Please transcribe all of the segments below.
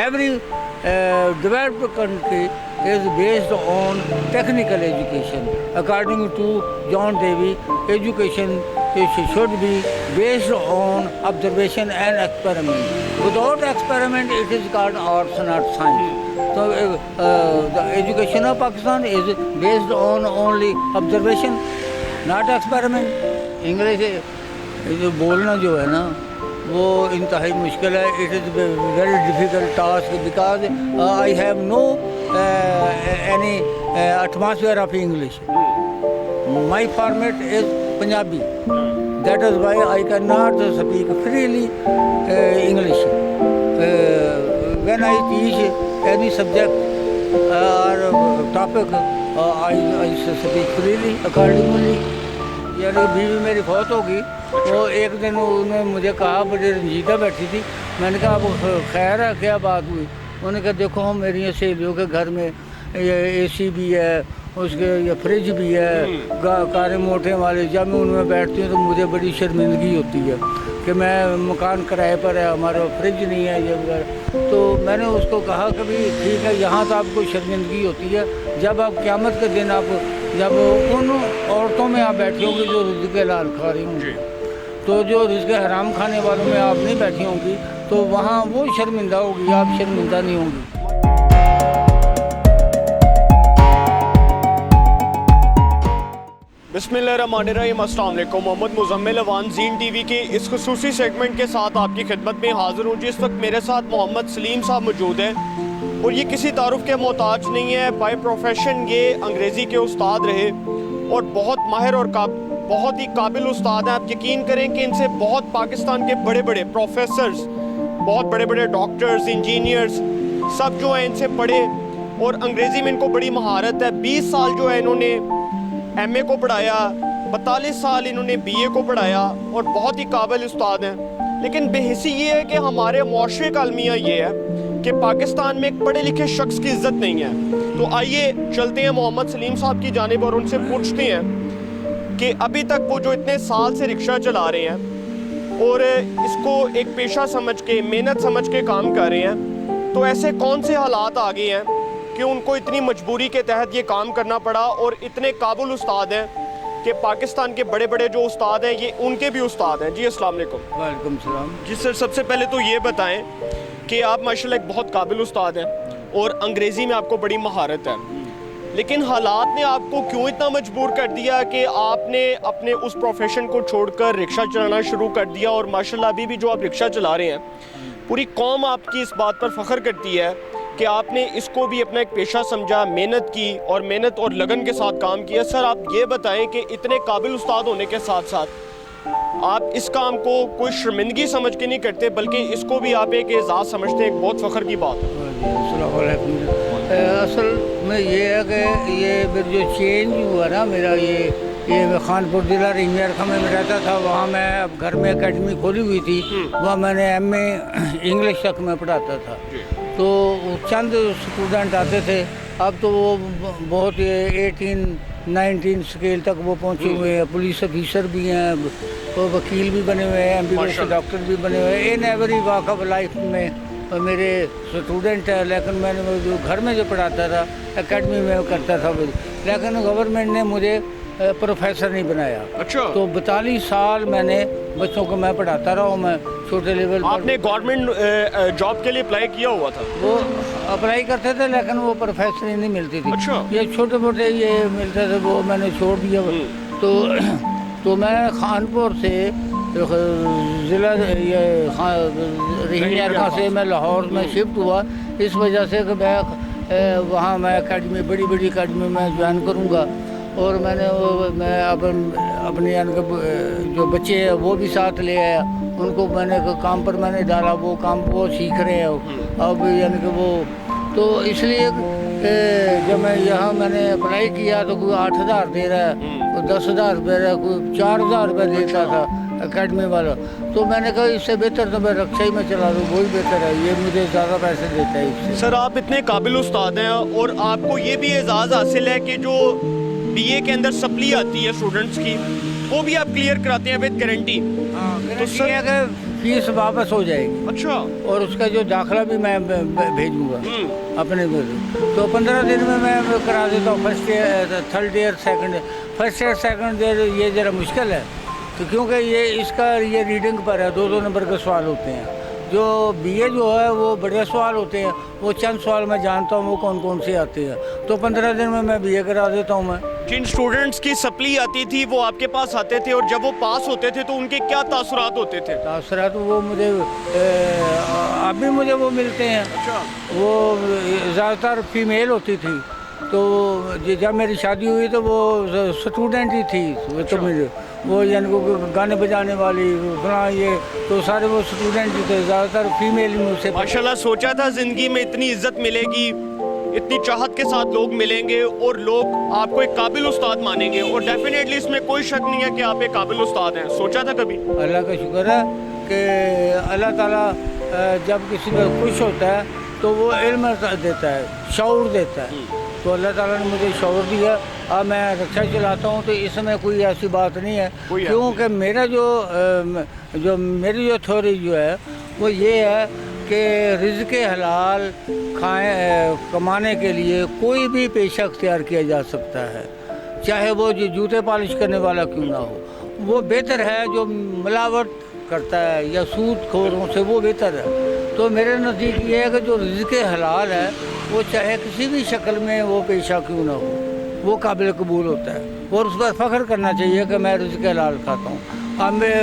every developed country is based on technical education. According to John Dewey, education should be based on observation and experiment. Without experiment, it is called arts, not science. So the education of Pakistan is based on only observation, not experiment. English جو بولنا جو ہے نا وہ انتہائی مشکل ہے. It is very difficult task because I have no any atmosphere of English. My format is Punjabi. That is why I can not speak freely English. When I teach any subject اور topic I speak freely accordingly. یعنی بیوی میری فوت ہوگی. وہ ایک دن انہوں نے مجھے کہا, بڑی رنجیدہ بیٹھی تھی. میں نے کہا اب خیر ہے, کیا بات ہوئی؟ انہوں نے کہا دیکھو ہم میری سہیلیوں کے گھر میں یہ اے سی بھی ہے, اس کے یہ فریج بھی ہے, کاریں موٹے والے. جب میں ان میں بیٹھتی ہوں تو مجھے بڑی شرمندگی ہوتی ہے کہ میں مکان کرائے پر ہے, ہمارا فریج نہیں ہے یہ وغیرہ. تو میں نے اس کو کہا کہ بھی ٹھیک ہے, یہاں تو آپ کو شرمندگی ہوتی ہے, جب آپ قیامت کے دن آپ جب ان عورتوں میں آپ بیٹھی ہوں گی جو رزق حلال کھا رہی ہوں گی, تو جو رزق حرام کھانے والوں میں آپ نہیں بیٹھی ہوں گی, تو وہاں وہ شرمندہ ہوگی, آپ شرمندہ نہیں ہوں گی. بسم اللہ الرحمن الرحیم. السلام علیکم. محمد مزمل اوان زین ٹی وی کے اس خصوصی سیگمنٹ کے ساتھ آپ کی خدمت میں حاضر ہوں. جس وقت میرے ساتھ محمد سلیم صاحب موجود ہیں, اور یہ کسی تعارف کے محتاج نہیں ہے. بائی پروفیشن یہ انگریزی کے استاد رہے اور بہت ماہر اور بہت ہی قابل استاد ہیں. آپ یقین کریں کہ ان سے بہت پاکستان کے بڑے بڑے پروفیسرز, بہت بڑے بڑے ڈاکٹرز, انجینئرز سب جو ہیں ان سے پڑھے, اور انگریزی میں ان کو بڑی مہارت ہے. 20 سال جو ہے انہوں نے ایم اے کو پڑھایا, 42 سال انہوں نے بی اے کو پڑھایا, اور بہت ہی قابل استاد ہیں. لیکن بے حسی یہ ہے کہ ہمارے معاشرے کا المیہ یہ ہے کہ پاکستان میں ایک پڑھے لکھے شخص کی عزت نہیں ہے. تو آئیے چلتے ہیں محمد سلیم صاحب کی جانب اور ان سے پوچھتے ہیں کہ ابھی تک وہ جو اتنے سال سے رکشہ چلا رہے ہیں اور اس کو ایک پیشہ سمجھ کے, محنت سمجھ کے کام کر رہے ہیں, تو ایسے کون سے حالات آ گئے ہیں کہ ان کو اتنی مجبوری کے تحت یہ کام کرنا پڑا, اور اتنے قابل استاد ہیں کہ پاکستان کے بڑے بڑے جو استاد ہیں یہ ان کے بھی استاد ہیں. جی السلام علیکم. وعلیکم السلام. جی سر, سب سے پہلے تو یہ بتائیں کہ آپ ماشاءاللہ ایک بہت قابل استاد ہیں اور انگریزی میں آپ کو بڑی مہارت ہے, لیکن حالات نے آپ کو کیوں اتنا مجبور کر دیا کہ آپ نے اپنے اس پروفیشن کو چھوڑ کر رکشہ چلانا شروع کر دیا؟ اور ماشاءاللہ ابھی بھی جو آپ رکشہ چلا رہے ہیں, پوری قوم آپ کی اس بات پر فخر کرتی ہے کہ آپ نے اس کو بھی اپنا ایک پیشہ سمجھا, محنت کی, اور محنت اور لگن کے ساتھ کام کیا. سر آپ یہ بتائیں کہ اتنے قابل استاد ہونے کے ساتھ ساتھ آپ اس کام کو کوئی شرمندگی سمجھ کے نہیں کرتے, بلکہ اس کو بھی آپ ایک اعزاز سمجھتے ہیں, ایک بہت فخر کی بات ہے. السلام علیکم. اصل میں یہ ہے کہ یہ پھر جو چینج ہوا نا میرا, یہ خانپور ضلع رنگیر خمے میں رہتا تھا, وہاں میں اب گھر میں اکیڈمی کھولی ہوئی تھی, وہاں میں نے ایم اے انگلش تک میں پڑھاتا تھا. تو چند اسٹوڈنٹ آتے تھے, اب تو وہ بہت 18-19 اسکیل تک وہ پہنچے ہوئے ہیں. پولیس آفیسر بھی ہیں, تو وکیل بھی بنے ہوئے ہیں, MBBS ڈاکٹر بھی بنے ہوئے ہیں. In every walk of life میں میرے اسٹوڈنٹ ہے. لیکن میں نے جو گھر میں جو پڑھاتا تھا اکیڈمی میں کرتا تھا, لیکن گورنمنٹ نے مجھے پروفیسر نہیں بنایا. اچھا. تو 42 سال میں نے بچوں کو میں پڑھاتا رہا ہوں. میں چھوٹے لیول پر. آپ نے گورنمنٹ جاب کے لیے اپلائی کیا ہوا تھا؟ وہ اپلائی کرتے تھے لیکن وہ پروفیسر ہی نہیں ملتی تھی. اچھا. یہ چھوٹے موٹے یہ ملتے تھے, وہ میں نے چھوڑ دیا. تو میں خانپور سے ضلع رہینیار خاں سے میں لاہور میں شفٹ ہوا, اس وجہ سے کہ وہاں میں اکیڈمی, بڑی بڑی اکیڈمی میں جوائن کروں گا. اور میں اپنے جو بچے ہیں وہ بھی ساتھ لے آیا, ان کو میں نے کام پر میں نے ڈالا, وہ کام وہ سیکھ رہے ہیں اب. یعنی کہ وہ تو اس لیے جب میں یہاں میں نے اپلائی کیا تو کوئی 8,000 دے رہا ہے, کوئی 10,000 دے رہا ہے, کوئی 4,000 روپے دیتا تھا اکیڈمی والا. تو میں نے کہا اس سے بہتر تو میں رکشہ ہی میں چلا دوں, وہی بہتر ہے, یہ مجھے زیادہ پیسے دیتا ہے اس سے. سر آپ اتنے قابل استاد ہیں, اور آپ کو یہ بھی اعزاز حاصل ہے کہ جو بی اے کے اندر سپلی آتی ہے اسٹوڈنٹس کی, وہ بھی آپ کلیئر کراتے ہیں ود گارنٹی. تو سر फीस वापस हो जाएगी अच्छा और उसका जो दाखिला भी मैं भेजूँगा अपने को। तो 15 दिन में मैं करा देता हूँ first year, third year, second year. First year second year ये ज़रा मुश्किल है, तो क्योंकि ये रीडिंग पर है, 2-2 नंबर के सवाल होते हैं। जो बीए जो है वो बढ़िया सवाल होते हैं, वो चंद सवाल मैं जानता हूँ वो कौन कौन से आते हैं। तो 15 दिन में मैं बीए करा देता हूँ मैं। जिन स्टूडेंट्स की सप्ली आती थी वो आपके पास आते थे, और जब वो पास होते थे तो उनके क्या तासुरात होते थे? तासरात वो मुझे अभी मुझे वो मिलते हैं। अच्छा वो ज़्यादातर फीमेल होती थी, तो जब मेरी शादी हुई तो वो स्टूडेंट ही थी। तो मुझे वो यानी को गाने बजाने वाली फलां ये तो सारे वो स्टूडेंट ही थे, ज़्यादातर फीमेल ही मुझसे। माशाल्लाह, सोचा था ज़िंदगी में इतनी इज्जत मिलेगी, इतनी चाहत के साथ लोग मिलेंगे और लोग आपको एक काबिल उस्ताद मानेंगे, और डेफिनेटली इसमें कोई शक नहीं है कि आप एक काबिल उस्ताद हैं। सोचा था कभी? अल्लाह का शुक्र है कि अल्लाह ताला जब किसी पर खुश होता है तो वो इल्म देता है, शऊर देता है। तो अल्लाह ताला ने मुझे शऊर दिया। अब मैं रिक्शा चलाता हूँ तो इसमें कोई ऐसी बात नहीं है, क्योंकि मेरा मेरी जो थ्योरी जो है वो ये है कि रिज़्क़ हलाल कमाने के लिए कोई भी पेशा अख्तियार किया जा सकता है, चाहे वो जो जूते पॉलिश करने वाला क्यों ना हो। वो बेहतर है जो मिलावट करता है या सूद खोरों से, वो बेहतर है। तो मेरे नज़दीक ये है कि जो रिज़्क़ हलाल है वो चाहे किसी भी शक्ल में वो पेशा क्यों ना हो, वो काबिल कबूल होता है, और उस पर फ़ख्र करना चाहिए कि मैं रिज़्क़ हलाल खाता हूँ। अब मैं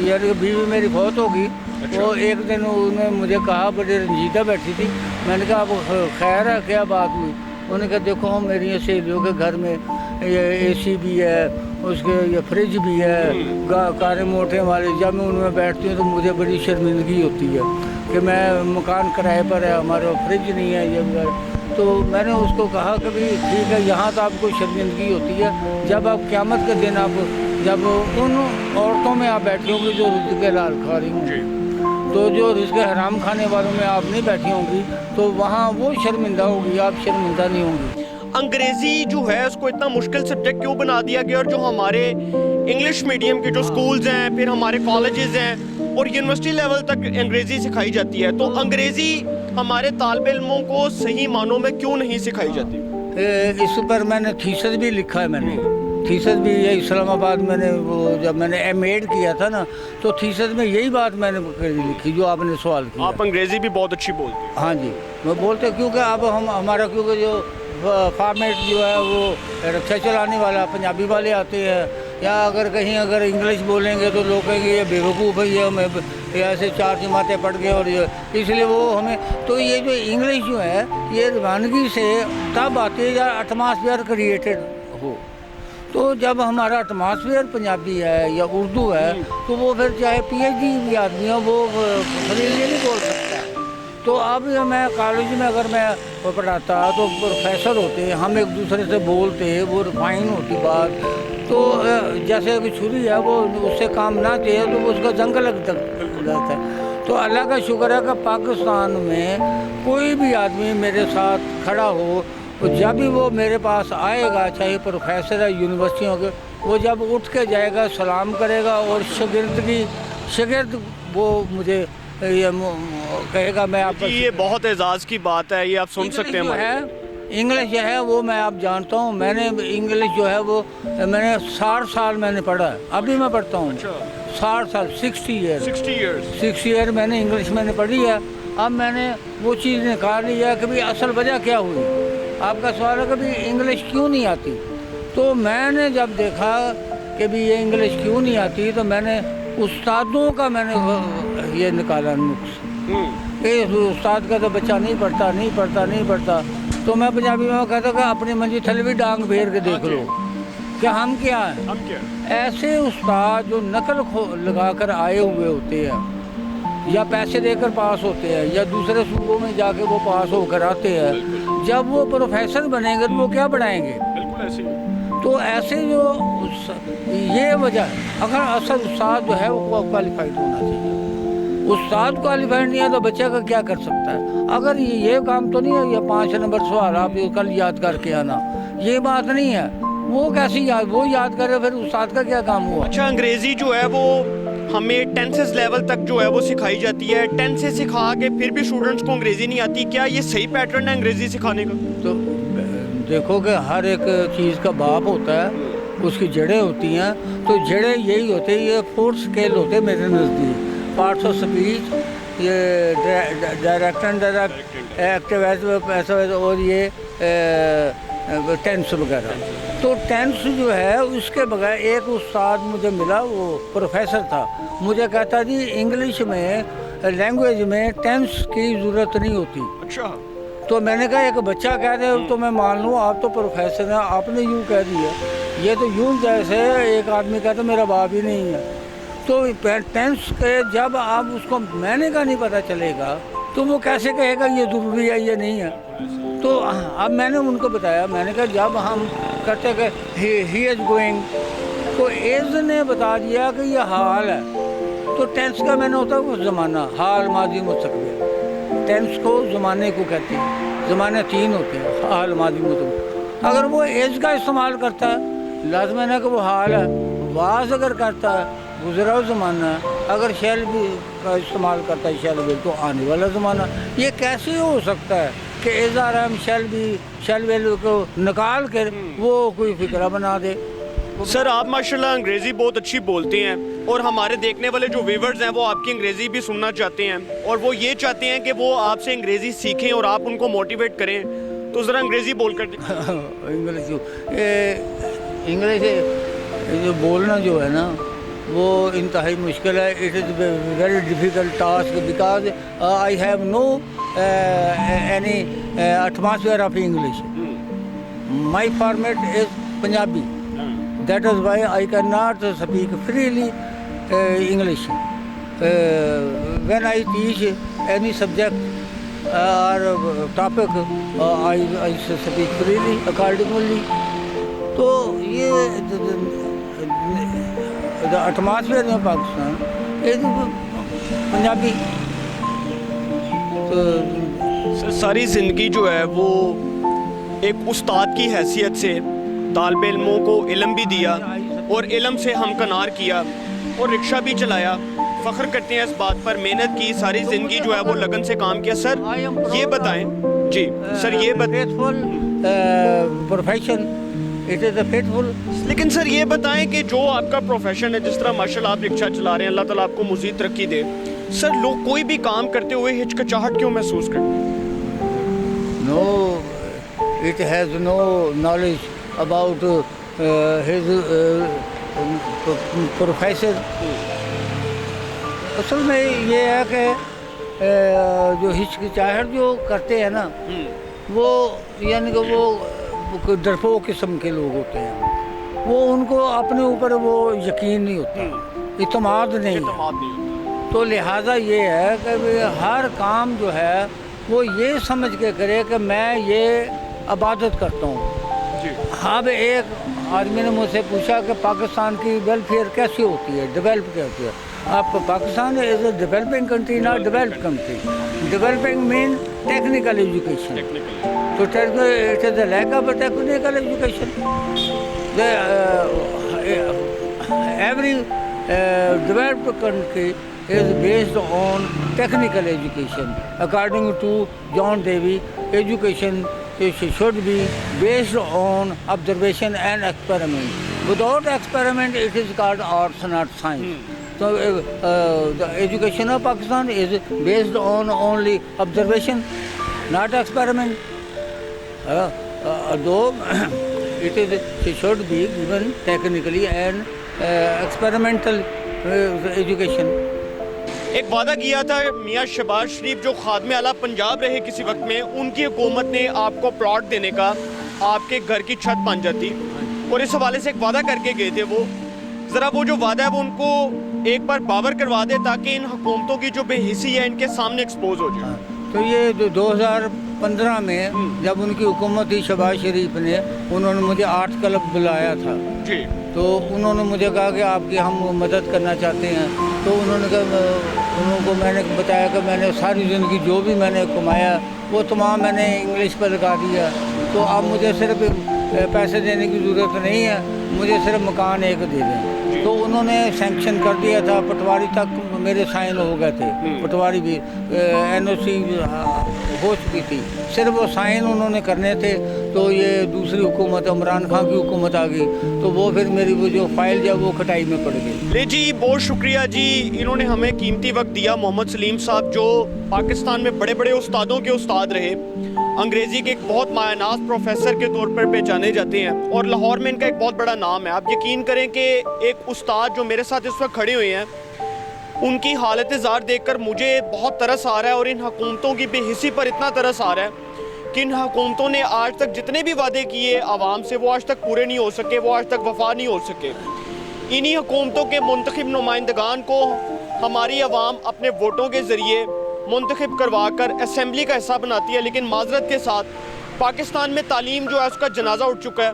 यानी बीवी मेरी बहुत होगी, वो एक दिन उन्होंने मुझे कहा, बड़ी रंजीदा बैठी थी, मैंने कहा अब खैर है, क्या बात हुई? उन्होंने कहा देखो हम मेरी सहेलियों के घर में ये एसी भी है, उसके ये फ्रिज भी है, कारें मोटे वाले। जब मैं उनमें बैठती हूँ तो मुझे बड़ी शर्मिंदगी होती है कि मैं मकान किराए पर है, हमारा फ्रिज नहीं है ये वगैरह। तो मैंने उसको कहा कि भाई ठीक है, यहाँ तो आपको शर्मिंदगी होती है, जब आप क़यामत के दिन आप जब उन औरतों में आप बैठी होंगी जो रिज़्क़ हलाल खा रही होंगी, तो जो रिज़्क़ हराम खाने वालों में आप नहीं बैठी होंगी, तो वहाँ वो शर्मिंदा होगी, आप शर्मिंदा नहीं होंगी। अंग्रेज़ी जो है उसको इतना मुश्किल सब्जेक्ट क्यों बना दिया गया, और जो हमारे इंग्लिश मीडियम के जो स्कूल्स हैं, फिर हमारे कॉलेजेस हैं और यूनिवर्सिटी लेवल तक अंग्रेज़ी सिखाई जाती है, तो अंग्रेज़ी हमारे तालिब इल्मों को सही मानों में क्यों नहीं सिखाई जाती? इस पर मैंने थीसिस भी लिखा है। मैंने थीसिस भी ये इस्लामाबाद मैंने वो जब मैंने एम.एड किया था ना, तो थीसिस में यही बात मैंने लिखी जो आपने सवाल किया। आप अंग्रेज़ी भी बहुत अच्छी बोलते हैं। हाँ जी, मैं बोलते क्योंकि अब हमारा क्योंकि जो फॉर्मेट जो है वो रिक्शा चलाने वाला पंजाबी वाले आते हैं, या अगर इंग्लिश बोलेंगे तो लोग कहेंगे ये बेवकूफ़ है, ये हमें ऐसे 4 जमातें पढ़ गए, और ये इसलिए वो हमें। तो ये जो इंग्लिश जो है ये रवानगी से तब आती है जब एटमॉस्फेयर क्रिएटेड हो। तो जब हमारा एटमॉस्फेयर पंजाबी है या उर्दू है, तो वो फिर चाहे PhD भी आदमी हो वो फ्रीली नहीं बोल सकता है। तो अब मैं कॉलेज में अगर मैं पढ़ाता तो प्रोफेसर होते, हम एक दूसरे से बोलते, वो रिफाइन होती बात। तो जैसे कि छुरी है वो उससे काम ना चाहिए तो उसका जंग लग जाता है। तो अल्लाह का शुक्र है कि पाकिस्तान में कोई भी आदमी मेरे साथ खड़ा हो, तो जब भी वो मेरे पास आएगा, चाहे प्रोफेसर है यूनिवर्सिटियों के, वो जब उठ के जाएगा सलाम करेगा, और शागिर्द वो मुझे ये कहेगा मैं आप। ये बहुत एजाज़ की बात है, ये आप सुन सकते हैं। इंग्लिश जो है वो मैं आप जानता हूँ, मैंने इंग्लिश जो है वो मैंने 60 साल मैंने पढ़ा है, अभी मैं पढ़ता हूँ। 60 साल 60 ईयर मैंने इंग्लिश मैंने पढ़ी है। अब मैंने वो चीज़ निकाल ली है कि भाई असल वजह क्या हुई। आपका सवाल है कि भाई इंग्लिश क्यों नहीं आती, तो मैंने जब देखा कि भाई ये इंग्लिश क्यों नहीं आती, तो मैंने उस्तादों का मैंने ये निकाला नुक्स कि उस्ताद का तो बच्चा नहीं पढ़ता। तो मैं पंजाबी में कहता कि अपनी मंजी थले भी डांग फेर के देख लो कि हम क्या हैं। ऐसे उस्ताद जो नकल लगा कर आए हुए होते हैं, या पैसे देकर पास होते हैं, या दूसरे सूबों में जाके वो पास होकर आते हैं, जब वो प्रोफेसर बनेंगे तो वो क्या बढ़ाएंगे? बिल्कुल ऐसे। तो ऐसे जो ये वजह है, अगर असल उस्ताद जो है वो क्वालिफाइड होना चाहिए। उस्ताद क्वालिफाइड नहीं है तो बच्चा का क्या कर सकता है? अगर ये काम तो नहीं है ये 5 नंबर सवाल आप कल याद करके आना, ये बात नहीं है। वो कैसी याद, वो याद करे, फिर उस्ताद का क्या काम हुआ? अच्छा, अंग्रेज़ी जो है वो हमें टेंसेस लेवल तक जो है वो सिखाई जाती है, 10 से सिखा के फिर भी स्टूडेंट्स को अंग्रेज़ी नहीं आती, क्या ये सही पैटर्न है अंग्रेज़ी सिखाने का? तो देखो कि हर एक चीज़ का बाप होता है, उसकी जड़ें होती हैं, तो जड़ें यही होती है, ये 4 स्केल होते हैं मेरे नज़दीक। पार्ट्स ऑफ स्पीच, ये डायरेक्ट एंड डायरेक्ट, एक्टिव ऐसा और ये टेंस वगैरह। तो टेंस जो है उसके बगैर एक उस्ताद मुझे मिला, वो प्रोफेसर था, मुझे कहता जी इंग्लिश में लैंग्वेज में टेंस की ज़रूरत नहीं होती। अच्छा। तो मैंने कहा एक बच्चा कह दे तो मैं मान लूँ, आप तो प्रोफेसर हैं, आपने यूँ कह दिया, ये तो यूँ जैसे एक आदमी कहता मेरा बाप ही नहीं है। तो टेंस के जब आप उसको मैंने का नहीं पता चलेगा तो वो कैसे कहेगा ये ज़रूरी है ये नहीं है। तो अब मैंने उनको बताया, मैंने कहा जब हम कहते कि ही इज़ गोइंग, तो एज ने बता दिया कि ये हाल है, तो टेंस का मैंने होता है ज़माना, हाल, माजी, मुस्तक़बिल। टेंस को ज़माने को कहते हैं, ज़माने 3 होते हैं, हाल, माजी, मुस्तक़बिल। अगर वो एज का इस्तेमाल करता है लाज़िम है कि वो हाल है। वाज अगर करता है गुज़रा हुआ ज़माना, अगर शैल भी का इस्तेमाल करता है शैल भी, तो आने वाला ज़माना। ये कैसे हो सकता है कि एज़ा रैम शैल वेल को निकाल कर वो कोई फ़िक्रा बना दे। सर आप माशाल्लाह अंग्रेज़ी बहुत अच्छी बोलते हैं, और हमारे देखने वाले जो व्यूवर्स हैं वो आपकी अंग्रेज़ी भी सुनना चाहते हैं, और वो ये चाहते हैं कि वो आपसे अंग्रेज़ी सीखें और आप उनको मोटिवेट करें, तो ज़रा अंग्रेज़ी बोल कर इंग्लिश जो बोलना जो है ना वो इंतहाई मुश्किल है। It is very difficult task because I have no any atmosphere of English. My format is Punjabi, that is why I can not speak freely English. When I teach any subject और topic I speak freely accordingly. तो ये atmosphere में पाकिस्तान ये Punjabi. Sir सारी ज़िंदगी जो है वो एक उस्ताद की हैसियत से तालिब इल्मों को इल्म भी दिया और इल्म से हमकनार किया और रिक्शा भी चलाया, फ़ख्र करते हैं इस बात पर, मेहनत की, सारी ज़िंदगी जो है वो लगन से काम किया। सर ये बताएं जी, सर ये faithful profession, it is a faithful. लेकिन सर ये बताएं कि जो आपका प्रोफेशन है, जिस तरह माशाल्लाह आप रिक्शा चला रहे हैं, अल्लाह ताला आपको मज़ीद तरक्की दे, सर लोग कोई भी काम करते हुए हिचकिचाहट क्यों महसूस करते हैं? No, it has no knowledge about his professor. असल में ये है कि जो हिचकिचाहट जो करते हैं ना वो यानी कि वो डरपोक किस्म के लोग होते हैं, वो उनको अपने ऊपर वो यकीन नहीं होता, इत्मीनान नहीं है। तो लिहाजा ये है कि हर काम जो है वो ये समझ के करे कि मैं ये इबादत करता हूँ। अब एक आदमी ने मुझसे पूछा कि पाकिस्तान की वेलफेयर कैसे होती है, डेवलप कैसे है। आप Pakistan is a developing country, not developed country. Developing mean technical education, तो it is the lack of technical education. Every developed country is based on technical education. According to John Davy, education should be based on observation and experiment. Without experiment, it is called arts, not science. So the education of Pakistan is based on only observation, not experiment. Though it should be given technically and experimental education. एक वादा किया था मियाँ शहबाज शरीफ जो खादमे आला पंजाब रहे किसी वक्त में, उनकी हुकूमत ने आपको प्लॉट देने का, आपके घर की छत बन जाती, और इस हवाले से एक वादा करके गए थे वो। ज़रा वो जो वादा है वो उनको एक बार बावर करवा दे ताकि इन हुकूमतों की जो बेहिसी है इनके सामने एक्सपोज हो जाए। तो ये 2015 में जब उनकी हुकूमत थी शहबाज शरीफ ने, उन्होंने मुझे आर्ट क्लब बुलाया था जी। तो उन्होंने मुझे कहा कि आपकी हम मदद करना चाहते हैं। तो उन्होंने कहा, उनको मैंने बताया कि मैंने सारी ज़िंदगी जो भी मैंने कमाया वो तमाम मैंने इंग्लिश पर लगा दिया, तो अब मुझे सिर्फ पैसे देने की ज़रूरत नहीं है, मुझे सिर्फ मकान एक दे दें। तो उन्होंने सैंक्शन कर दिया था, पटवारी तक मेरे साइन हो गए थे, पटवारी भी NOC हो चुकी थी, सिर्फ वो साइन उन्होंने करने थे। तो ये दूसरी हुकूमत इमरान खान की हुकूमत आ गई, तो वो फिर मेरी वो जो फाइल जब वो खटाई में पड़ गई। ले जी, बहुत शुक्रिया जी, इन्होंने हमें कीमती वक्त दिया। मोहम्मद सलीम साहब जो पाकिस्तान में बड़े बड़े उस्तादों के उस्ताद रहे, अंग्रेज़ी के एक बहुत मायनाज प्रोफेसर के तौर पर पहचाने जाते हैं और लाहौर में इनका एक बहुत बड़ा नाम है। आप यकीन करें कि एक उस्ताद जो मेरे साथ इस वक्त खड़े हुए हैं, उनकी हालत ज़ार देखकर मुझे बहुत तरस आ रहा है और इन हुकूमतों की बेहिसी पर इतना तरस आ रहा है कि इन हुकूमतों ने आज तक जितने भी वादे किए आवाम से, वो आज तक पूरे नहीं हो सके, वो आज तक वफा नहीं हो सके। इन्हीं हुकूमतों के मुंतखब नुमाइंदगान को हमारी आवाम अपने वोटों के ज़रिए मुंतखब करवा कर असम्बली का हिस्सा बनाती है। लेकिन माजरत के साथ पाकिस्तान में तालीम जो है उसका जनाजा उठ चुका है।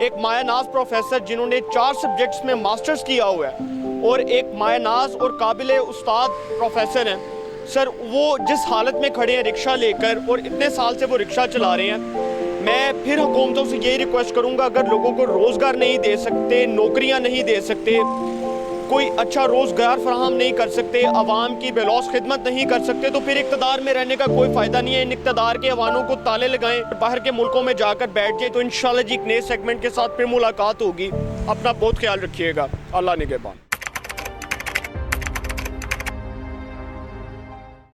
एक मायानाज प्रोफेसर जिन्होंने 4 सब्जेक्ट्स में मास्टर्स किया हुआ है और एक मायानाज और काबिल उस्ताद प्रोफेसर हैं सर, वो जिस हालत में खड़े हैं रिक्शा लेकर, और इतने साल से वो रिक्शा चला रहे हैं। मैं फिर हुकूमतों से यही रिक्वेस्ट करूंगा, अगर लोगों को रोज़गार नहीं दे सकते, नौकरियां नहीं दे सकते, कोई अच्छा रोज़गार फराहम नहीं कर सकते, आवाम की बेलौस खिदमत नहीं कर सकते, तो फिर इक़्तिदार में रहने का कोई फ़ायदा नहीं है। इन इक़्तिदार के अवानों को ताले लगाएं, बाहर के मुल्कों में जाकर बैठ जाए, तो इंशाल्लाह जी एक नए सेगमेंट के साथ फिर मुलाकात होगी। अपना बहुत ख्याल रखिएगा। अल्लाह निगहबान।